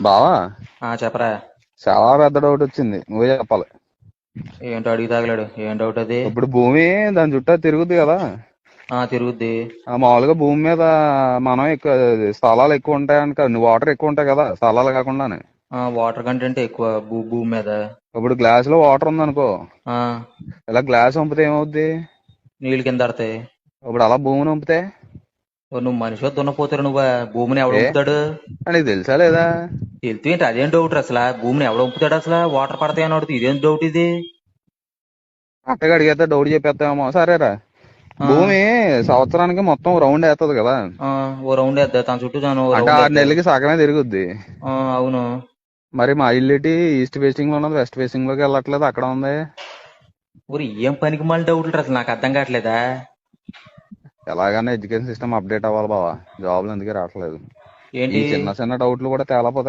బావా, చెప్పరా. చాలా పెద్ద డౌట్ వచ్చింది, నువ్వే చెప్పాలి. ఏంటో అడిగి తగలాడు, ఏం డౌట్ అది? ఇప్పుడు భూమి దాని చుట్టూ తిరుగుద్ది కదా. తిరుగుద్ది. మామూలుగా భూమి మీద మనం ఎక్కువ స్థలాలు ఎక్కువ ఉంటాయని కదా, వాటర్ ఎక్కువ ఉంటాయి కదా స్థలాలు కాకుండానే. వాటర్ కంటెంట్ ఎక్కువ భూమి మీద. ఇప్పుడు గ్లాస్ లో వాటర్ ఉందనుకో, ఆ ఇలా గ్లాస్ వంపితే ఏమవుద్ది? నీళ్ళు కింద పడతాయి. ఇప్పుడు అలా భూమిని వంపితే నువ్వు మనిషి దున్నపోతారు నువ్వు. భూమిని ఎవడు ఏ వంపుతాడు? నీకు తెలుసా లేదా? తెలుసు ఏంటి? అదేం డౌట్ అసలు? భూమిని ఎవడు వంపుతాడు అసలు? వాటర్ పడతాయి అని అడుగుతుంది, ఇదేం డౌట్ ఇది? అట్టగా అడిగేస్తే డౌట్ చెప్పేస్తామేమో. సరేరా, ఆ భూమి సంవత్సరానికి మొత్తం రౌండ్ వేస్తుంది కదా. ఆ ఓ రౌండ్ వేద్దా తన చుట్టూ, తను ఓ అంటే రౌండ్ 6 వేద్దా? నెలలకి సగమే తిరుగుద్ది. అవును. మరి మా ఇల్లుటి ఈస్ట్ ఫేసింగ్ లో ఉన్నది, వెస్ట్ ఫేసింగ్ లోకి వెళ్ళట్లేదు, అక్కడ ఉంది. ఊరి ఏం పనికి మళ్ళీ డౌట్లు అసలు నాకు అర్థం కావట్లేదా? ఎలాగైనా ఎడ్యుకేషన్ సిస్టమ్ అప్డేట్ అవ్వాలి బావా, జాబ్లు ఎందుకే రావట్లేదు. ఈ ఏంటి? చిన్న చిన్న డౌట్లు కూడా తేలపోతే